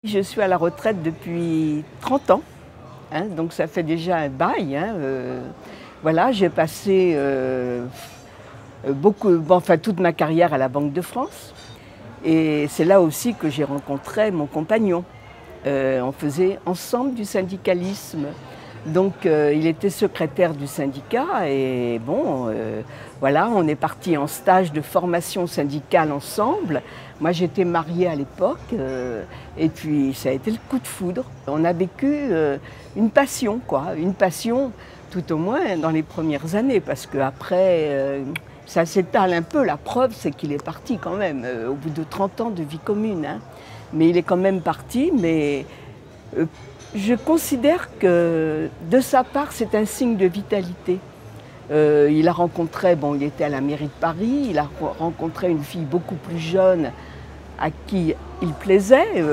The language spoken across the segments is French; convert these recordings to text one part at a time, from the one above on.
Je suis à la retraite depuis 30 ans, hein, donc ça fait déjà un bail. Voilà, j'ai passé toute ma carrière à la Banque de France. Et c'est là aussi que j'ai rencontré mon compagnon. On faisait ensemble du syndicalisme. Donc il était secrétaire du syndicat et bon, voilà, on est parti en stage de formation syndicale ensemble. Moi j'étais mariée à l'époque et puis ça a été le coup de foudre. On a vécu une passion, quoi, une passion tout au moins dans les premières années parce qu'après ça s'étale un peu. La preuve c'est qu'il est parti quand même au bout de 30 ans de vie commune. Hein. Mais il est quand même parti, mais je considère que de sa part, c'est un signe de vitalité. Il a rencontré, il était à la mairie de Paris, il a rencontré une fille beaucoup plus jeune à qui il plaisait.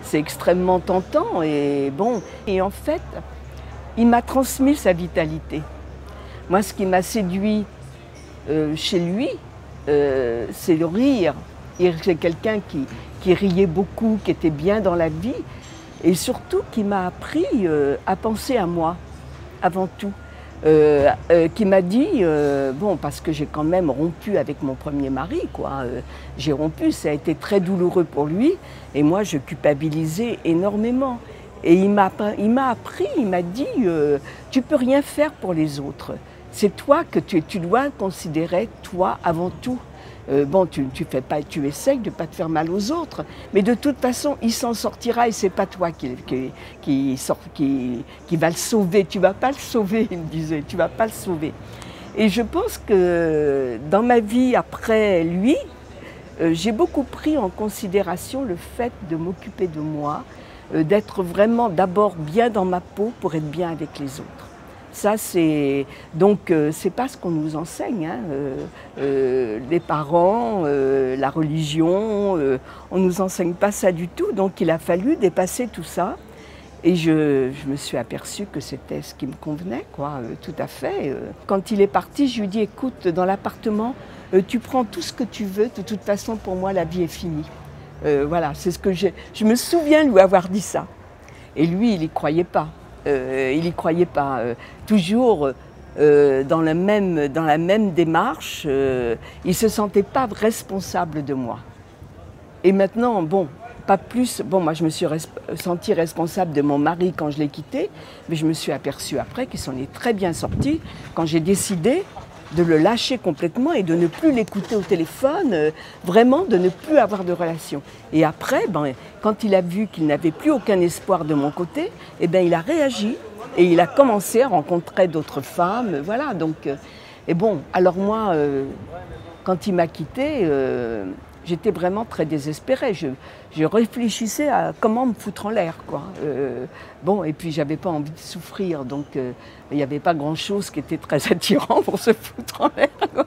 C'est extrêmement tentant et bon. Et en fait, il m'a transmis sa vitalité. Moi, ce qui m'a séduit chez lui, c'est le rire. C'est quelqu'un qui riait beaucoup, qui était bien dans la vie. Et surtout qui m'a appris à penser à moi, avant tout. Qui m'a dit, parce que j'ai quand même rompu avec mon premier mari, quoi. J'ai rompu, ça a été très douloureux pour lui, et moi je culpabilisais énormément. Et il m'a appris, il m'a dit, tu peux rien faire pour les autres. C'est toi que tu dois considérer, toi, avant tout. Tu essayes de ne pas te faire mal aux autres, mais de toute façon, il s'en sortira et c'est pas toi qui va le sauver. Tu vas pas le sauver, il me disait, tu vas pas le sauver. Et je pense que dans ma vie après lui, j'ai beaucoup pris en considération le fait de m'occuper de moi, d'être vraiment d'abord bien dans ma peau pour être bien avec les autres. Ça, c'est pas ce qu'on nous enseigne, hein. Les parents, la religion, on nous enseigne pas ça du tout. Donc il a fallu dépasser tout ça. Et je me suis aperçue que c'était ce qui me convenait, quoi, tout à fait. Quand il est parti, je lui ai dit, écoute, dans l'appartement, tu prends tout ce que tu veux. De toute façon, pour moi, la vie est finie. Voilà, c'est ce que je me souviens lui avoir dit ça. Et lui, il n'y croyait pas. Il n'y croyait pas. Toujours dans la même démarche, il ne se sentait pas responsable de moi. Et maintenant, pas plus. Moi, je me suis sentie responsable de mon mari quand je l'ai quitté, mais je me suis aperçue après qu'il s'en est très bien sorti quand j'ai décidé de le lâcher complètement et de ne plus l'écouter au téléphone, vraiment de ne plus avoir de relation. Et après, quand il a vu qu'il n'avait plus aucun espoir de mon côté, il a réagi et il a commencé à rencontrer d'autres femmes, voilà. Donc, alors moi, quand il m'a quittée, j'étais vraiment très désespérée. Je réfléchissais à comment me foutre en l'air, quoi. Et puis j'avais pas envie de souffrir, donc il n'y avait pas grand-chose qui était très attirant pour se foutre en l'air, quoi.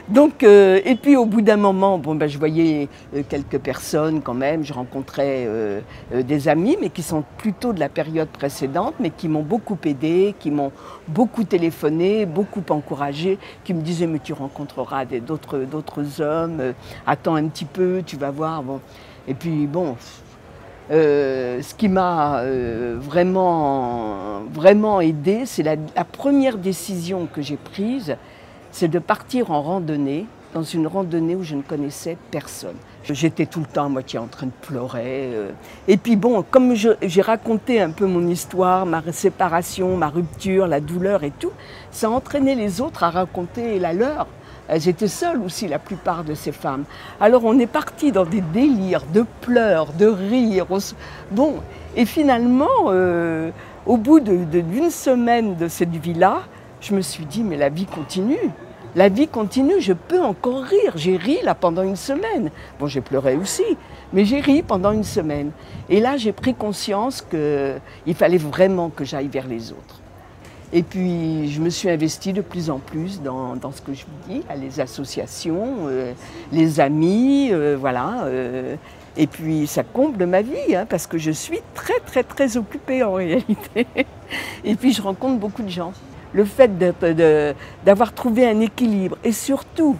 Donc, et puis au bout d'un moment, je voyais quelques personnes quand même, je rencontrais des amis, mais qui sont plutôt de la période précédente, mais qui m'ont beaucoup aidée, qui m'ont beaucoup téléphoné, beaucoup encouragée, qui me disaient mais tu rencontreras d'autres hommes, attends un petit peu, tu vas voir. Et puis ce qui m'a vraiment aidée, c'est la première décision que j'ai prise, c'est de partir en randonnée, dans une randonnée où je ne connaissais personne. J'étais tout le temps à moitié en train de pleurer. Et puis comme j'ai raconté un peu mon histoire, ma séparation, ma rupture, la douleur et tout, ça entraînait les autres à raconter la leur. Elles étaient seules aussi, la plupart de ces femmes. Alors on est parti dans des délires de pleurs, de rires. Et finalement, au bout d'une semaine de cette vie-là, je me suis dit, mais la vie continue. La vie continue, je peux encore rire. J'ai ri là pendant une semaine. J'ai pleuré aussi, mais j'ai ri pendant une semaine. Et là, j'ai pris conscience qu'il fallait vraiment que j'aille vers les autres. Et puis, je me suis investie de plus en plus dans ce que je vous dis, les associations, les amis, voilà. Et puis, ça comble ma vie, hein, parce que je suis très, très, très occupée en réalité. Et puis, je rencontre beaucoup de gens. Le fait d'avoir trouvé un équilibre et surtout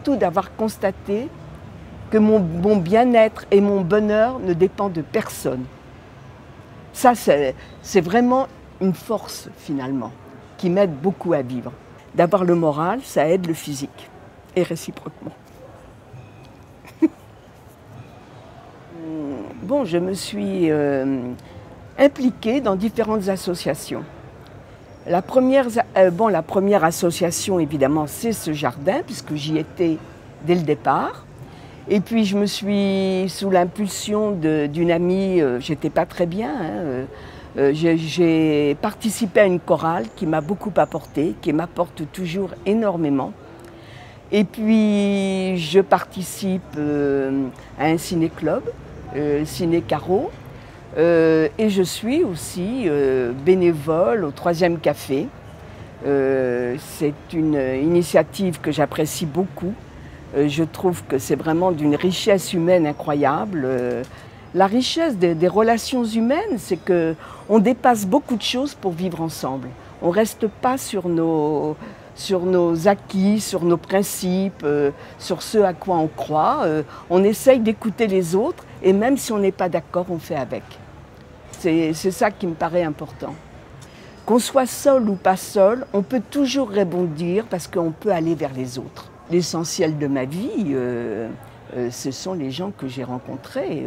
d'avoir constaté que mon bien-être et mon bonheur ne dépendent de personne. Ça, c'est vraiment une force, finalement, qui m'aide beaucoup à vivre. D'avoir le moral, ça aide le physique, et réciproquement. Bon, je me suis impliquée dans différentes associations. La première association, évidemment, c'est ce jardin, puisque j'y étais dès le départ. Et puis, je me suis, sous l'impulsion d'une amie, j'étais pas très bien, j'ai participé à une chorale qui m'a beaucoup apporté, qui m'apporte toujours énormément. Et puis, je participe à un ciné-club, Ciné Caro, et je suis aussi bénévole au Troisième Café. C'est une initiative que j'apprécie beaucoup. Je trouve que c'est vraiment d'une richesse humaine incroyable. La richesse des relations humaines, c'est qu'on dépasse beaucoup de choses pour vivre ensemble. On ne reste pas sur nos acquis, sur nos principes, sur ce à quoi on croit. On essaye d'écouter les autres et même si on n'est pas d'accord, on fait avec. C'est ça qui me paraît important. Qu'on soit seul ou pas seul, on peut toujours rebondir parce qu'on peut aller vers les autres. L'essentiel de ma vie, ce sont les gens que j'ai rencontrés,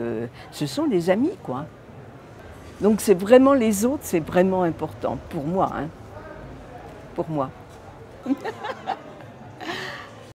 ce sont les amis, quoi. Donc c'est vraiment les autres, c'est vraiment important pour moi, hein. Pour moi.